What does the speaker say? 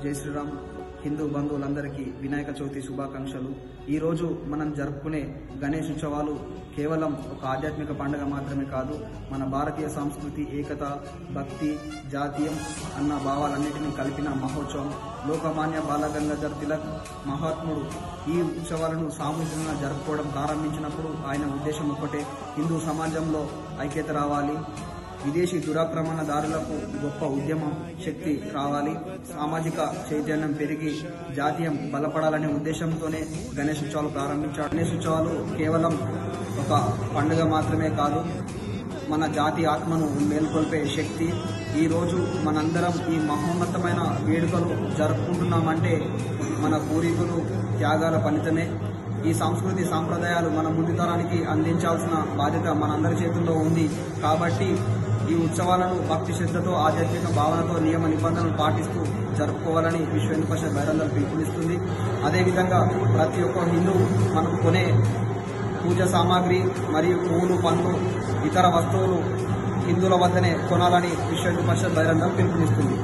జై శ్రీరామ్. హిందూ బంధువులందరికీ వినాయక చవితి శుభాకాంక్షలు. ఈరోజు మనం జరుపుకునే గణేష్ ఉత్సవాలు కేవలం ఒక ఆధ్యాత్మిక పండుగ మాత్రమే కాదు, మన భారతీయ సంస్కృతి, ఏకత, భక్తి, జాతీయం అన్న భావాలన్నింటినీ కలిపిన మహోత్సవం. లోకమాన్య బాలగంగాధర్ తిలక్ మహాత్ముడు ఈ ఉత్సవాలను సామూహికంగా జరుపుకోవడం ప్రారంభించినప్పుడు ఆయన ఉద్దేశం ఒక్కటే, హిందూ సమాజంలో ఐక్యత రావాలి, విదేశీ దురాక్రమణదారులకు గొప్ప ఉద్యమం శక్తి రావాలి, సామాజిక చైతన్యం పెరిగి జాతీయం బలపడాలనే ఉద్దేశంతోనే గణేష్ ఉత్సవాలు ప్రారంభించారు. గణేష్ ఉత్సవాలు కేవలం ఒక పండుగ మాత్రమే కాదు, మన జాతి ఆత్మను మేల్కొల్పే శక్తి. ఈరోజు మనందరం ఈ మహోన్నతమైన వేడుకలు జరుపుకుంటున్నామంటే మన పూర్వీకులు త్యాగాల ఫలితమే. ఈ సంస్కృతి సాంప్రదాయాలు మన ముందు తరానికి అందించాల్సిన బాధ్యత మనందరి చేతుల్లో ఉంది. కాబట్టి ఈ ఉత్సవాలను భక్తి శ్రద్ధతో, ఆధ్యాత్మిక భావనతో, నియమ నిబంధనలు పాటిస్తూ జరుపుకోవాలని విశ్వ హిందూ పరిషత్ బైరందరూ పిలుపునిస్తుంది. అదేవిధంగా ప్రతి ఒక్క హిందూ మనం కొనే పూజ సామాగ్రి మరియు పువ్వులు, పండ్లు, ఇతర వస్తువులు హిందువుల వద్దనే కొనాలని విశ్వ హిందూ పరిషత్ బైరందరూ పిలుపునిస్తుంది.